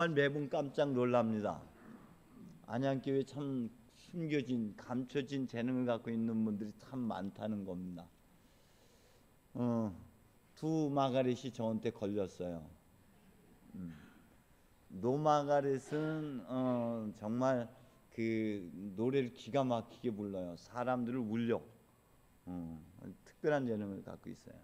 매번 깜짝 놀랍니다. 안양교회 참 숨겨진 감춰진 재능을 갖고 있는 분들이 참 많다는 겁니다. 두 마가렛이 저한테 걸렸어요. 노마가렛은 정말 그 노래를 기가 막히게 불러요. 사람들을 울려. 특별한 재능을 갖고 있어요.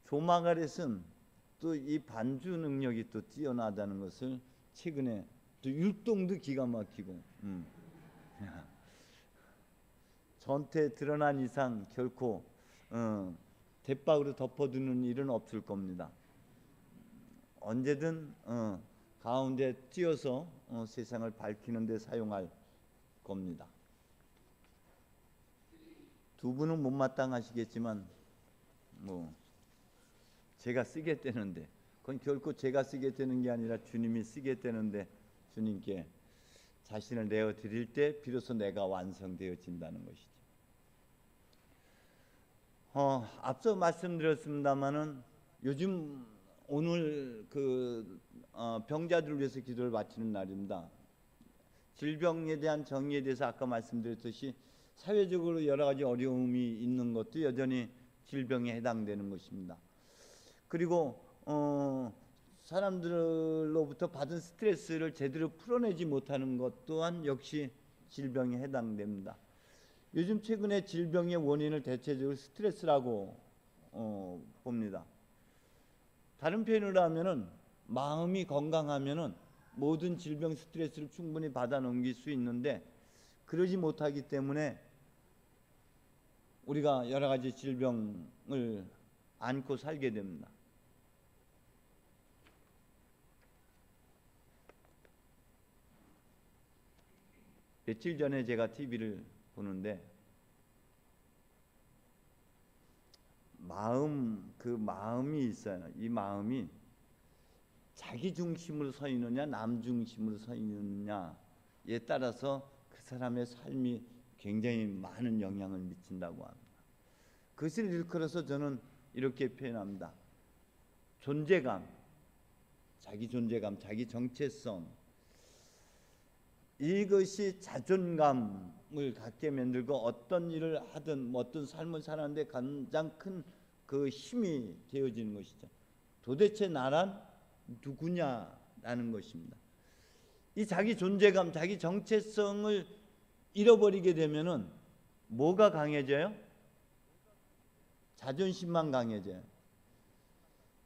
조마가렛은 또 이 반주 능력이 또 뛰어나다는 것을 최근에 또 율동도 기가 막히고 전태 드러난 이상 결코 대박으로 덮어두는 일은 없을 겁니다. 언제든 가운데 뛰어서 세상을 밝히는 데 사용할 겁니다. 두 분은 못마땅하시겠지만 제가 쓰게 되는데 그건 결코 제가 쓰게 되는 게 아니라 주님이 쓰게 되는데 주님께 자신을 내어 드릴 때 비로소 내가 완성되어진다는 것이죠. 앞서 말씀드렸습니다마는 요즘 오늘 병자들을 위해서 기도를 바치는 날입니다. 질병에 대한 정의에 대해서 아까 말씀드렸듯이 사회적으로 여러 가지 어려움이 있는 것도 여전히 질병에 해당되는 것입니다. 그리고 사람들로부터 받은 스트레스를 제대로 풀어내지 못하는 것 또한 역시 질병에 해당됩니다. 요즘 최근에 질병의 원인을 대체적으로 스트레스라고 봅니다. 다른 표현으로 하면은 마음이 건강하면은 모든 질병 스트레스를 충분히 받아 넘길 수 있는데 그러지 못하기 때문에 우리가 여러 가지 질병을 안고 살게 됩니다. 며칠 전에 제가 TV를 보는데 마음이 있어요. 이 마음이 자기 중심으로 서 있느냐 남 중심으로 서 있느냐에 따라서 그 사람의 삶이 굉장히 많은 영향을 미친다고 합니다. 그것을 일컬어서 저는 이렇게 표현합니다. 존재감, 자기 존재감, 자기 정체성, 이것이 자존감을 갖게 만들고 어떤 일을 하든 어떤 삶을 사는데 가장 큰 그 힘이 되어지는 것이죠. 도대체 나란 누구냐라는 것입니다. 이 자기 존재감, 자기 정체성을 잃어버리게 되면은 뭐가 강해져요? 자존심만 강해져요.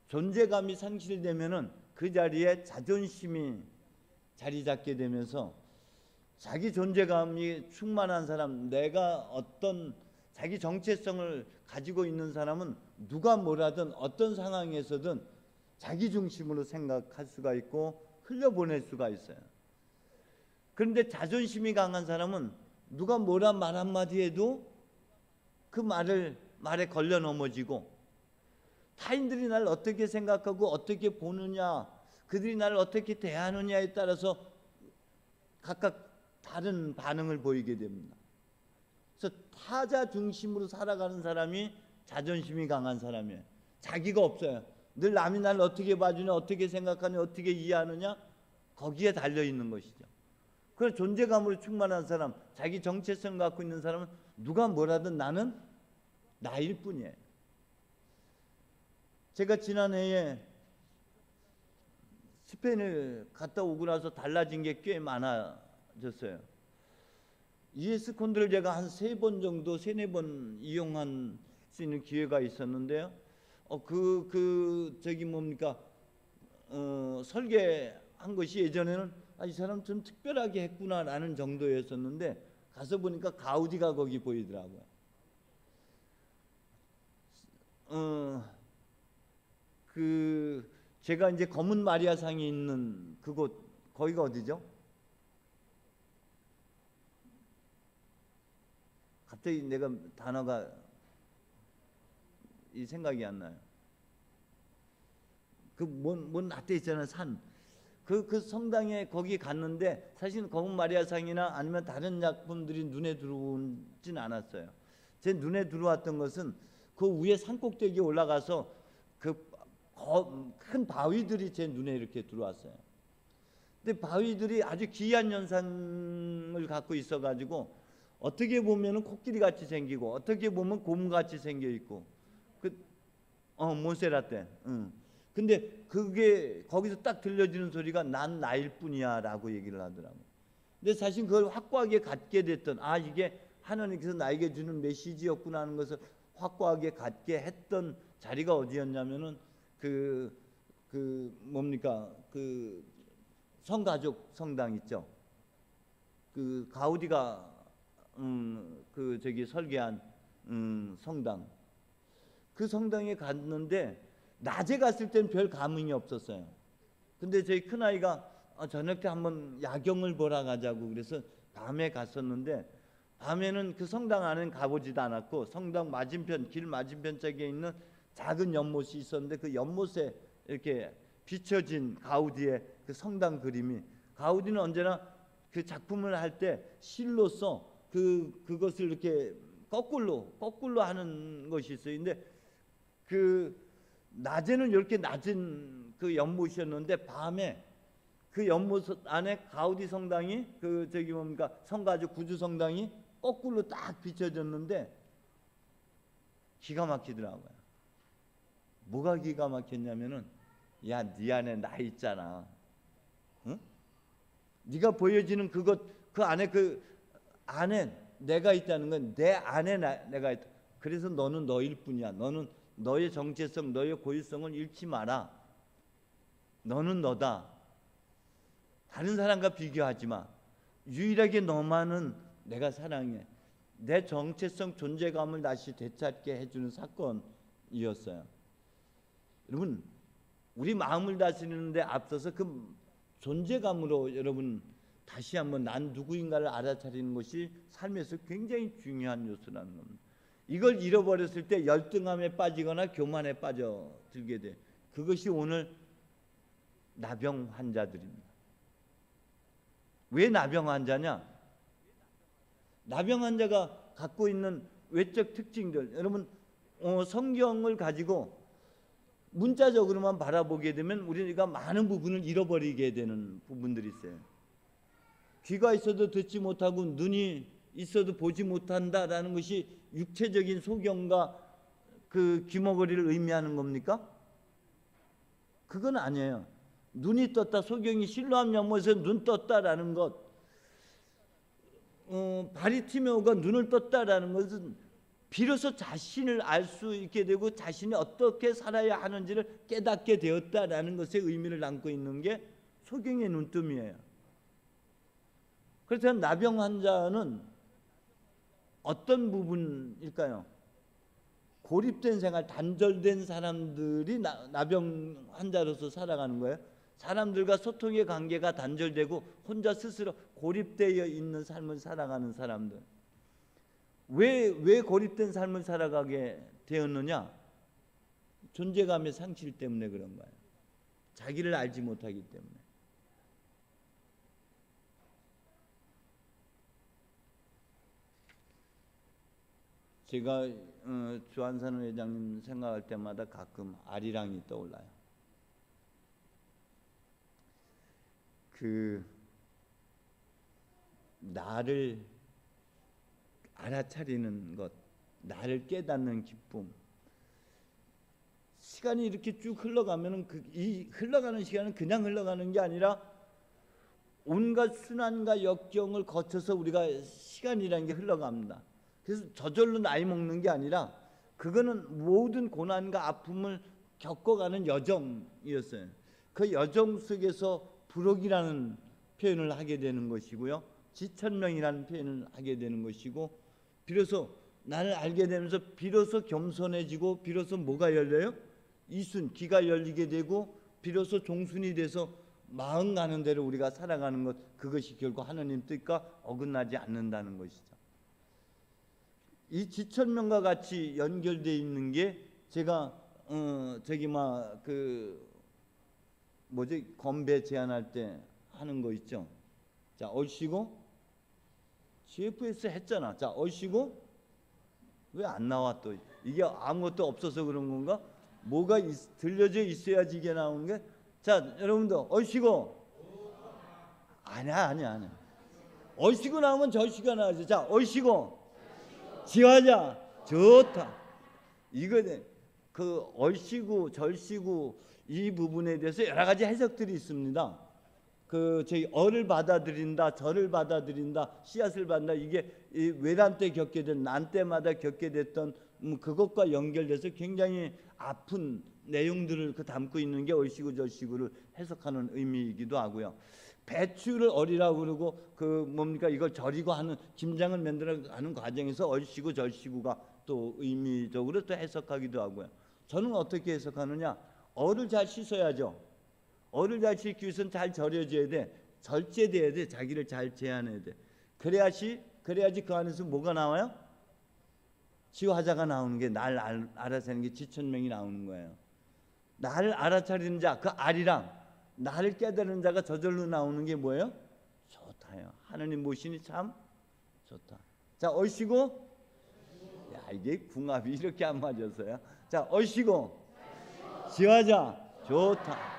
존재감이 상실되면은 그 자리에 자존심이 자리 잡게 되면서 자기 존재감이 충만한 사람, 내가 어떤 자기 정체성을 가지고 있는 사람은 누가 뭐라든 어떤 상황에서든 자기 중심으로 생각할 수가 있고 흘려보낼 수가 있어요. 그런데 자존심이 강한 사람은 누가 뭐라 말 한마디 해도 그 말에 걸려 넘어지고 타인들이 나를 어떻게 생각하고 어떻게 보느냐, 그들이 나를 어떻게 대하느냐에 따라서 각각 다른 반응을 보이게 됩니다. 그래서 타자 중심으로 살아가는 사람이 자존심이 강한 사람이에요. 자기가 없어요. 늘 남이 나를 어떻게 봐주냐, 어떻게 생각하냐, 어떻게 이해하느냐 거기에 달려있는 것이죠. 그래서 존재감으로 충만한 사람, 자기 정체성 갖고 있는 사람은 누가 뭐라든 나는 나일 뿐이에요. 제가 지난해에 스페인을 갔다 오고 나서 달라진 게 꽤 많아졌어요. US 콘도를 제가 한 3번 정도, 3-4번 이용할 수 있는 기회가 있었는데요. 설계한 것이 예전에는 이 사람 좀 특별하게 했구나라는 정도였었는데 가서 보니까 가우디가 거기 보이더라고요. 제가 이제 검은 마리아상이 있는 그곳, 거기가 어디죠? 갑자기 내가 단어가 이 생각이 안 나요. 뭔 앞에 있잖아요, 산. 그 성당에 거기 갔는데 사실 검은 마리아상이나 아니면 다른 작품들이 눈에 들어오진 않았어요. 제 눈에 들어왔던 것은 그 위에 산꼭대기에 올라가서 큰 바위들이 제 눈에 이렇게 들어왔어요. 근데 바위들이 아주 기이한 현상을 갖고 있어가지고 어떻게 보면은 코끼리 같이 생기고 어떻게 보면 곰 같이 생겨 있고 몬세라테. 근데 그게 거기서 딱 들려지는 소리가 난 나일 뿐이야라고 얘기를 하더라고. 근데 사실 그걸 확고하게 갖게 됐던 이게 하나님께서 나에게 주는 메시지였구나 하는 것을 확고하게 갖게 했던 자리가 어디였냐면은 그 뭡니까 그 성가족 성당 있죠. 그 가우디가 그 저기 설계한 성당. 그 성당에 갔는데 낮에 갔을 땐 별 감흥이 없었어요. 근데 저희 큰아이가 저녁 때 한번 야경을 보러 가자고 그래서 밤에 갔었는데 밤에는 그 성당 안에는 가보지도 않았고 성당 맞은편 길 맞은편 쪽에 있는 작은 연못이 있었는데 그 연못에 이렇게 비춰진 가우디의 그 성당 그림이 가우디는 언제나 그 작품을 할 때 실로써 그것을 이렇게 거꾸로 하는 것이 있어요. 근데 그 낮에는 이렇게 낮은 그 연못이었는데 밤에 그 연못 안에 가우디 성당이 그 저기 뭡니까 성가족 구주 성당이 거꾸로 딱 비춰졌는데 기가 막히더라고요. 뭐가 기가 막혔냐면은 네 안에 나 있잖아. 응? 네가 보여지는 그것 그 안에 내가 있다는 건 내 안에 내가 있다. 그래서 너는 너일 뿐이야. 너는 너의 정체성, 너의 고유성을 잃지 마라. 너는 너다. 다른 사람과 비교하지 마. 유일하게 너만은 내가 사랑해. 내 정체성, 존재감을 다시 되찾게 해주는 사건이었어요. 여러분, 우리 마음을 다스리는데 앞서서 그 존재감으로 여러분 다시 한번 난 누구인가를 알아차리는 것이 삶에서 굉장히 중요한 요소라는 겁니다. 이걸 잃어버렸을 때 열등함에 빠지거나 교만에 빠져들게 돼. 그것이 오늘 나병 환자들입니다. 왜 나병 환자냐? 나병 환자가 갖고 있는 외적 특징들, 여러분 성경을 가지고 문자적으로만 바라보게 되면 우리가 많은 부분을 잃어버리게 되는 부분들이 있어요. 귀가 있어도 듣지 못하고 눈이 있어도 보지 못한다라는 것이 육체적인 소경과 그 귀머거리를 의미하는 겁니까? 그건 아니에요. 눈이 떴다, 소경이 실로암 연못에서 눈 떴다라는 것, 바리티메오가 눈을 떴다라는 것은 비로소 자신을 알 수 있게 되고 자신이 어떻게 살아야 하는지를 깨닫게 되었다라는 것의 의미를 담고 있는 게 소경의 눈뜸이에요. 그렇다면 나병 환자는 어떤 부분일까요? 고립된 생활, 단절된 사람들이 나병 환자로서 살아가는 거예요. 사람들과 소통의 관계가 단절되고 혼자 스스로 고립되어 있는 삶을 살아가는 사람들. 왜 고립된 삶을 살아가게 되었느냐? 존재감의 상실 때문에 그런 거예요. 자기를 알지 못하기 때문에. 제가 주한산 회장님 생각할 때마다 가끔 아리랑이 떠올라요. 그 나를 알아차리는 것, 나를 깨닫는 기쁨. 시간이 이렇게 쭉 흘러가면은 이 흘러가는 시간은 그냥 흘러가는 게 아니라 온갖 순환과 역경을 거쳐서 우리가 시간이라는 게 흘러갑니다. 그래서 저절로 나이 먹는 게 아니라 그거는 모든 고난과 아픔을 겪어가는 여정이었어요. 그 여정 속에서 부록이라는 표현을 하게 되는 것이고요. 지천명이라는 표현을 하게 되는 것이고, 비로소 나를 알게 되면서 비로소 겸손해지고, 비로소 뭐가 열려요? 이순, 귀가 열리게 되고, 비로소 종순이 돼서 마음 가는 대로 우리가 살아가는 것, 그것이 결국 하나님 뜻과 어긋나지 않는다는 것이죠. 이 지천명과 같이 연결되어 있는 게 제가 건배 제안할 때 하는 거 있죠. 자, 얼씨고 GFS 했잖아. 자, 얼씨고 왜 안 나와 또? 이게 아무것도 없어서 그런 건가? 뭐가 들려져 있어야지 이게 나오는 게. 자, 여러분들 얼씨고 아니야. 얼씨구 나오면 절씨가 나오죠. 자, 얼씨구 지화자 좋다. 이거는 그 얼씨구 절씨구 이 부분에 대해서 여러 가지 해석들이 있습니다. 그 저희 어를 받아들인다, 절을 받아들인다, 씨앗을 받는다, 이게 이 외란 때 겪게 된 난 때마다 겪게 됐던 그것과 연결돼서 굉장히 아픈 내용들을 그 담고 있는 게 얼씨구 절씨구를 해석하는 의미이기도 하고요. 배추를 어리라고 그러고 그 뭡니까 이걸 절이고 하는 김장을 만들어가는 과정에서 얼씨구 절씨구가 또 의미적으로 또 해석하기도 하고요. 저는 어떻게 해석하느냐? 어를 잘 씻어야죠. 어를 잘 씻기 위해서는 잘 절여줘야 돼. 절제돼야 돼. 자기를 잘 제한해야 돼. 그래야지 그 안에서 뭐가 나와요? 지화자가 나오는 게 날 알아차리는 게 지천명이 나오는 거예요. 나를 알아차리는 자, 그 알이랑 나를 깨달은 자가 저절로 나오는 게 뭐예요? 좋다요. 하느님 모시니 참 좋다. 자, 얼씨구. 야, 이게 궁합이 이렇게 안 맞았어요. 자, 얼씨구 지화자 좋다.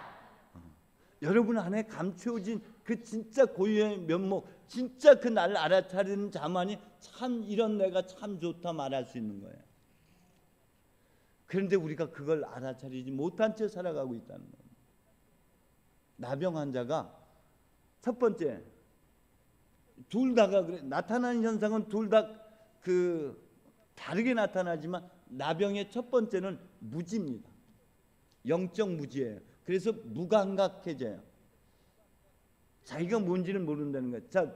여러분 안에 감추어진 그 진짜 고유의 면목, 진짜 그 나를 알아차리는 자만이 참 이런 내가 참 좋다 말할 수 있는 거예요. 그런데 우리가 그걸 알아차리지 못한 채 살아가고 있다는 거예요. 나병 환자가 첫 번째 둘 다가 그래, 나타나는 현상은 둘 다 그 다르게 나타나지만 나병의 첫 번째는 무지입니다. 영적 무지예요. 그래서 무감각해져요. 자기가 뭔지는 모른다는 거예요. 자,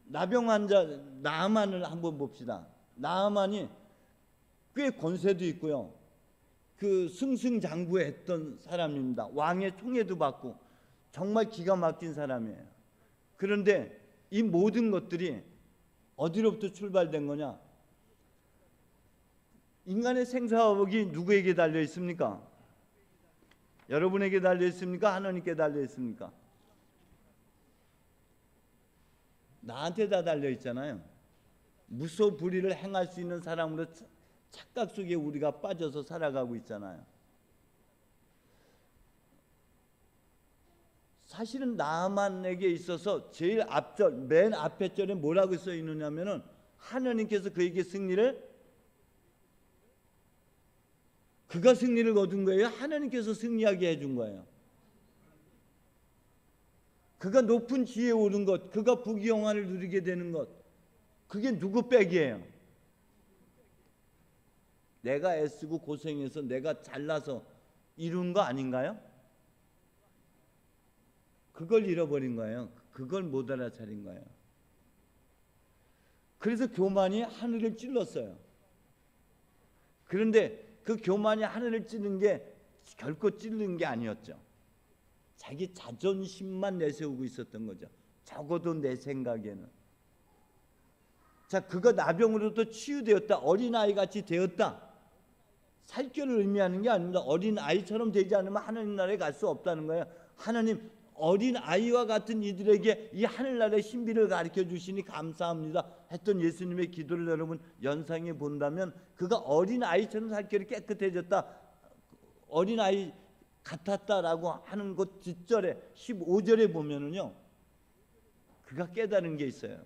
나병 환자 나아만을 한번 봅시다. 나아만이 꽤 권세도 있고요. 그 승승장구했던 사람입니다. 왕의 총애도 받고 정말 기가 막힌 사람이에요. 그런데 이 모든 것들이 어디로부터 출발된 거냐? 인간의 생사화복이 누구에게 달려 있습니까? 여러분에게 달려 있습니까? 하나님께 달려 있습니까? 나한테 다 달려 있잖아요. 무소불위를 행할 수 있는 사람으로 착각 속에 우리가 빠져서 살아가고 있잖아요. 사실은 나만에게 있어서 제일 앞절, 맨 앞에 절에 뭐라고 써 있느냐면은 하나님께서 그에게 그가 승리를 거둔 거예요? 하나님께서 승리하게 해준 거예요? 그가 높은 지혜에 오른 것, 그가 부귀영화를 누리게 되는 것, 그게 누구 빽이에요? 내가 애쓰고 고생해서 내가 잘나서 이룬 거 아닌가요? 그걸 잃어버린 거예요. 그걸 못 알아차린 거예요. 그래서 교만이 하늘을 찔렀어요. 그런데 그 교만이 하늘을 찌른 게 결코 찌른 게 아니었죠. 자기 자존심만 내세우고 있었던 거죠. 적어도 내 생각에는. 자, 그가 나병으로부터 치유되었다. 어린아이같이 되었다. 살결을 의미하는 게 아닙니다. 어린아이처럼 되지 않으면 하나님 나라에 갈 수 없다는 거예요. 하나님 어린아이와 같은 이들에게 이 하늘나라의 신비를 가르쳐 주시니 감사합니다 했던 예수님의 기도를 여러분 연상해 본다면 그가 어린아이처럼 살결이 깨끗해졌다, 어린아이 같았다라고 하는 것 뒷절에 15절에 보면은요, 그가 깨달은 게 있어요.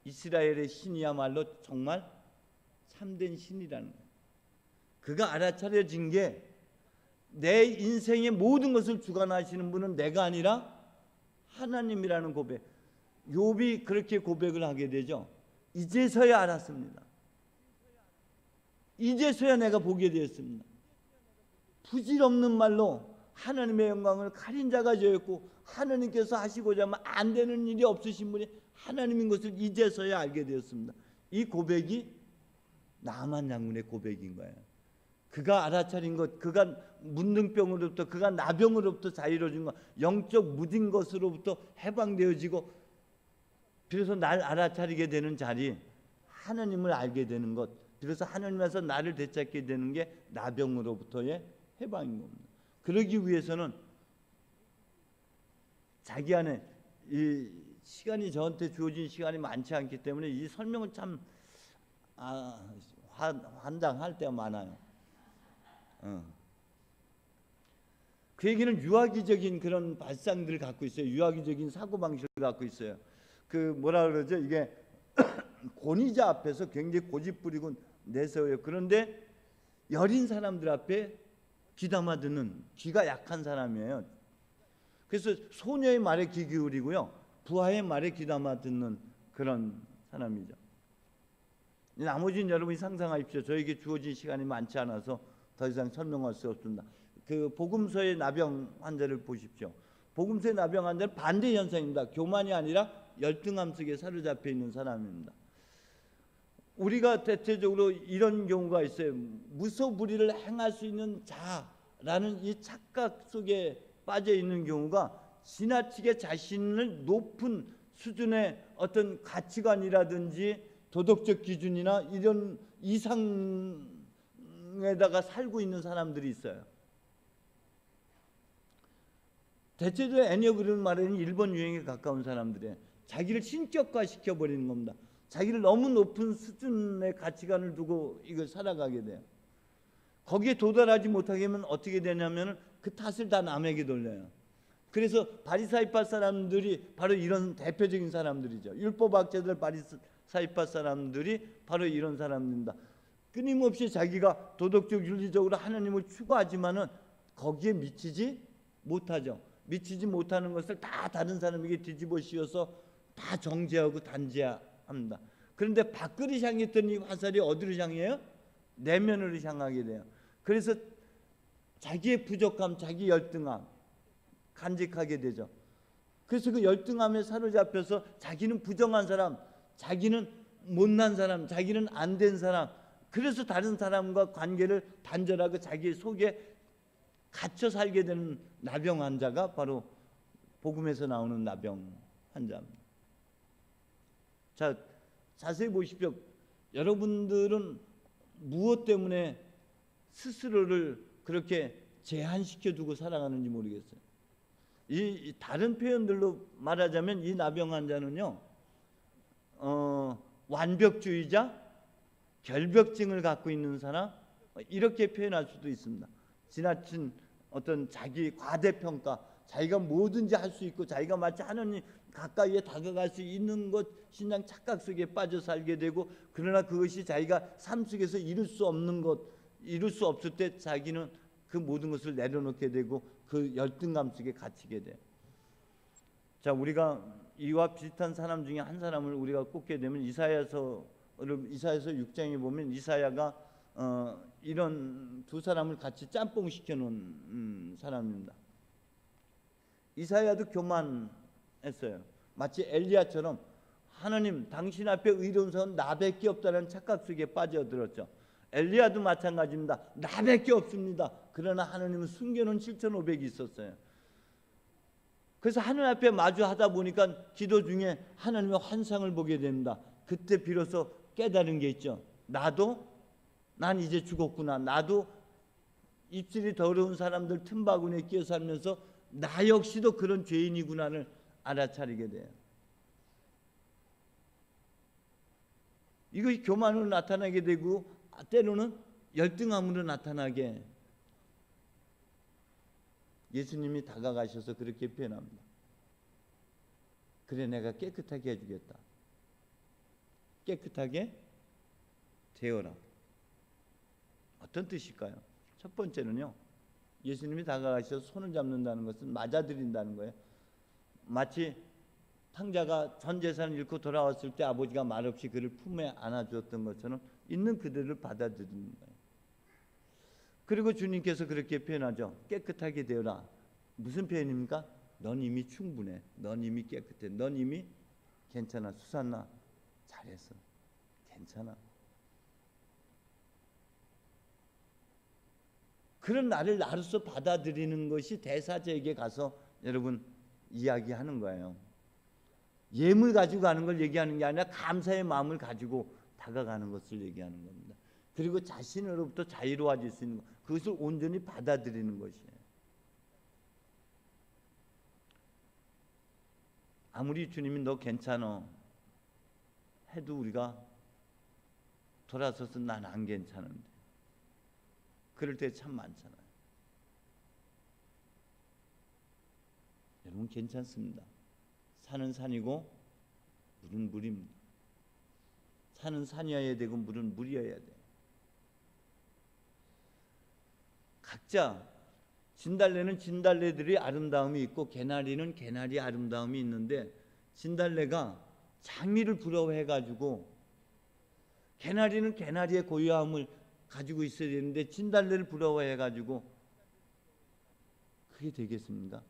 이스라엘의 신이야말로 정말 참된 신이라는 거예요. 그가 알아차려진 게 내 인생의 모든 것을 주관하시는 분은 내가 아니라 하나님이라는 고백. 욥이 그렇게 고백을 하게 되죠. 이제서야 알았습니다. 이제서야 내가 보게 되었습니다. 부질없는 말로 하나님의 영광을 가린 자가 저였고 하나님께서 하시고자 하면 안 되는 일이 없으신 분이 하나님인 것을 이제서야 알게 되었습니다. 이 고백이 나만 장군의 고백인 거예요. 그가 알아차린 것, 그가 문둥병으로부터, 그가 나병으로부터 자유로워진 것, 영적 무딘 것으로부터 해방되어지고 비로소 날 알아차리게 되는 자리, 하나님을 알게 되는 것, 비로소 하나님에서 나를 되찾게 되는 게 나병으로부터의 해방인 겁니다. 그러기 위해서는 자기 안에 이 시간이 저한테 주어진 시간이 많지 않기 때문에 이 설명을 참 환장할 때가 많아요. 그 얘기는 유아기적인 그런 발상들을 갖고 있어요. 유아기적인 사고방식을 갖고 있어요. 그 뭐라 그러죠? 이게 권위자 앞에서 굉장히 고집부리고 내세워요. 그런데 여린 사람들 앞에 귀담아 듣는 귀가 약한 사람이에요. 그래서 소녀의 말에 귀 기울이고요, 부하의 말에 귀담아 듣는 그런 사람이죠. 나머지는 여러분이 상상하십시오. 저에게 주어진 시간이 많지 않아서 더 이상 설명할 수 없습니다. 그 복음서의 나병 환자를 보십시오. 복음서의 나병 환자는 반대 현상입니다. 교만이 아니라 열등함 속에 사로잡혀 있는 사람입니다. 우리가 대체적으로 이런 경우가 있어요. 무소불위를 행할 수 있는 자라는 이 착각 속에 빠져 있는 경우가 지나치게 자신을 높은 수준의 어떤 가치관이라든지 도덕적 기준이나 이런 이상에다가 살고 있는 사람들이 있어요. 대체적으로 애니어그램 말에는 일본 유행에 가까운 사람들이에요. 자기를 신격화 시켜버리는 겁니다. 자기를 너무 높은 수준의 가치관을 두고 이걸 살아가게 돼요. 거기에 도달하지 못하게 하면 어떻게 되냐면 그 탓을 다 남에게 돌려요. 그래서 바리사이파 사람들이 바로 이런 대표적인 사람들이죠. 율법학자들, 바리사이파 사람들이 바로 이런 사람들입니다. 끊임없이 자기가 도덕적 윤리적으로 하나님을 추구하지만은 거기에 미치지 못하죠. 미치지 못하는 것을 다 다른 사람에게 뒤집어 씌워서 다 정죄하고 단죄합니다. 그런데 밖으로 향했던 이 화살이 어디로 향해요? 내면으로 향하게 돼요. 그래서 자기의 부족함, 자기 열등함 간직하게 되죠. 그래서 그 열등함에 사로잡혀서 자기는 부정한 사람, 자기는 못난 사람, 자기는 안 된 사람, 그래서 다른 사람과 관계를 단절하고 자기 속에 갇혀 살게 되는 나병 환자가 바로 복음에서 나오는 나병 환자입니다. 자, 자세히 보십시오. 여러분들은 무엇 때문에 스스로를 그렇게 제한시켜 두고 살아가는지 모르겠어요. 이 다른 표현들로 말하자면 이 나병 환자는요, 완벽주의자, 결벽증을 갖고 있는 사람, 이렇게 표현할 수도 있습니다. 지나친 어떤 자기 과대평가, 자기가 뭐든지 할 수 있고 자기가 마치 하나님 가까이에 다가갈 수 있는 것 신앙 착각 속에 빠져 살게 되고, 그러나 그것이 자기가 삶 속에서 이룰 수 없는 것, 이룰 수 없을 때 자기는 그 모든 것을 내려놓게 되고 그 열등감 속에 갇히게 돼요. 자, 우리가 이와 비슷한 사람 중에 한 사람을 우리가 꼽게 되면 이사야서 6장에 보면 이사야가 이런 두 사람을 같이 짬뽕 시켜놓은 사람입니다. 이사야도 교만했어요. 마치 엘리야처럼 하나님 당신 앞에 의로운 사람은 나밖에 없다는 착각 속에 빠져들었죠. 엘리야도 마찬가지입니다. 나밖에 없습니다. 그러나 하나님은 숨겨놓은 7,500이 있었어요. 그래서 하늘 앞에 마주하다 보니까 기도 중에 하나님의 환상을 보게 됩니다. 그때 비로소 깨달은 게 있죠. 난 이제 죽었구나. 나도 입술이 더러운 사람들 틈바구니에 끼어 살면서 나 역시도 그런 죄인이구나를 알아차리게 돼요. 이것이 교만으로 나타나게 되고 때로는 열등함으로 나타나게 예수님이 다가가셔서 그렇게 표현합니다. 그래, 내가 깨끗하게 해주겠다. 깨끗하게 되어라. 어떤 뜻일까요? 첫 번째는요, 예수님이 다가가셔서 손을 잡는다는 것은 맞아들인다는 거예요. 마치 탕자가 전 재산을 잃고 돌아왔을 때 아버지가 말없이 그를 품에 안아주었던 것처럼 있는 그대를 받아들이는 거예요. 그리고 주님께서 그렇게 표현하죠. 깨끗하게 되어라. 무슨 표현입니까? 넌 이미 충분해. 넌 이미 깨끗해. 넌 이미 괜찮아. 수산나 잘했어. 괜찮아. 그런 나를 나로서 받아들이는 것이 대사제에게 가서 여러분 이야기하는 거예요. 예물 가지고 가는 걸 얘기하는 게 아니라 감사의 마음을 가지고 다가가는 것을 얘기하는 겁니다. 그리고 자신으로부터 자유로워질 수 있는 것, 그것을 온전히 받아들이는 것이에요. 아무리 주님이 너 괜찮어 해도 우리가 돌아서서 난 안 괜찮은데, 그럴 때 참 많잖아요. 여러분 괜찮습니다. 산은 산이고 물은 물입니다. 산은 산이어야 되고 물은 물이어야 돼요. 각자 진달래는 진달래들이 아름다움이 있고 개나리는 개나리 아름다움이 있는데 진달래가 장미를 부러워해가지고 개나리는 개나리의 고유함을 가지고 있어야 되는데 진달래를 부러워해가지고 그게 되겠습니까?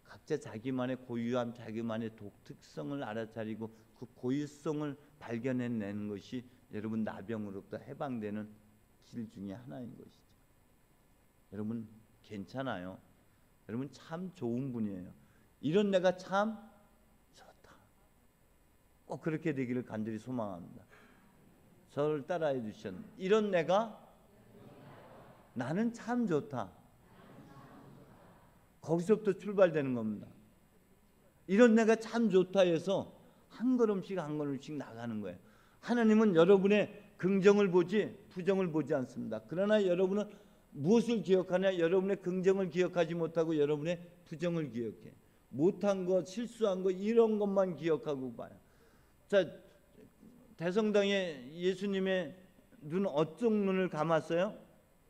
각자 자기만의 고유함, 자기만의 독특성을 알아차리고 그 고유성을 발견해내는 것이 여러분 나병으로부터 해방되는 길 중에 하나인 것이죠. 여러분 괜찮아요. 여러분 참 좋은 분이에요. 이런 내가 참 좋다. 꼭 그렇게 되기를 간절히 소망합니다. 저를 따라해 주셨는데 이런 내가 나는 참 좋다. 거기서부터 출발되는 겁니다. 이런 내가 참 좋다 해서 한 걸음씩 한 걸음씩 나가는 거예요. 하나님은 여러분의 긍정을 보지 부정을 보지 않습니다. 그러나 여러분은 무엇을 기억하냐? 여러분의 긍정을 기억하지 못하고 여러분의 부정을 기억해. 못한 것, 실수한 것 이런 것만 기억하고 봐요. 자, 대성당에 예수님의 눈 어쪽 눈을 감았어요?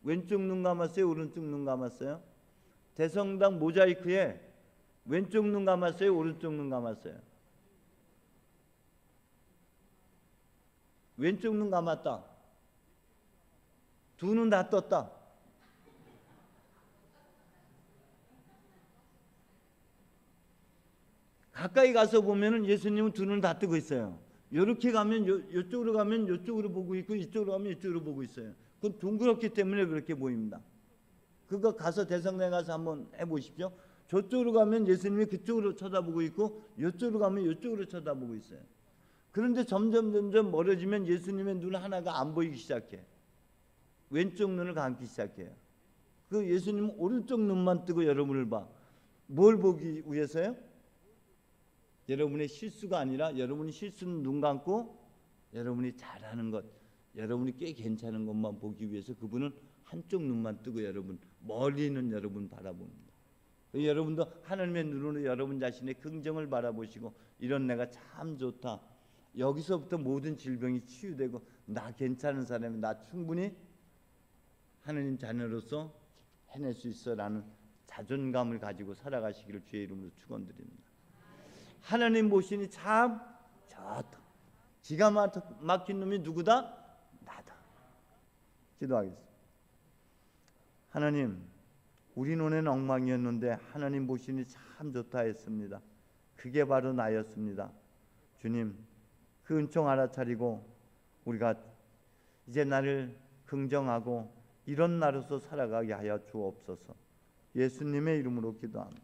왼쪽 눈 감았어요? 오른쪽 눈 감았어요? 대성당 모자이크에 왼쪽 눈 감았어요? 오른쪽 눈 감았어요? 왼쪽 눈 감았다. 두 눈 다 떴다. 가까이 가서 보면은 예수님은 두 눈을 다 뜨고 있어요. 이렇게 가면 이쪽으로 가면 이쪽으로 보고 있고 이쪽으로 가면 이쪽으로 보고 있어요. 그건 둥그렇기 때문에 그렇게 보입니다. 그거 가서 대성당에 가서 한번 해보십시오. 저쪽으로 가면 예수님이 그쪽으로 쳐다보고 있고 이쪽으로 가면 이쪽으로 쳐다보고 있어요. 그런데 점점 멀어지면 예수님의 눈 하나가 안 보이기 시작해. 왼쪽 눈을 감기 시작해요. 그 예수님은 오른쪽 눈만 뜨고 여러분을 봐. 뭘 보기 위해서요? 여러분의 실수가 아니라 여러분이 실수는 눈 감고 여러분이 잘하는 것, 여러분이 꽤 괜찮은 것만 보기 위해서 그분은 한쪽 눈만 뜨고 여러분 멀리 있는 여러분 바라봅니다. 여러분도 하나님의 눈으로 여러분 자신의 긍정을 바라보시고 이런 내가 참 좋다. 여기서부터 모든 질병이 치유되고 나 괜찮은 사람이 나 충분히 하나님 자녀로서 해낼 수 있어라는 자존감을 가지고 살아가시기를 주의 이름으로 축원드립니다. 하나님 보시니 참 좋다. 기가 막힌 놈이 누구다? 나다. 기도하겠습니다. 하나님, 우리 눈에는 엉망이었는데 하나님 보시니 참 좋다 했습니다. 그게 바로 나였습니다. 주님, 그 은총 알아차리고 우리가 이제 나를 긍정하고 이런 나로서 살아가게 하여 주옵소서. 예수님의 이름으로 기도합니다.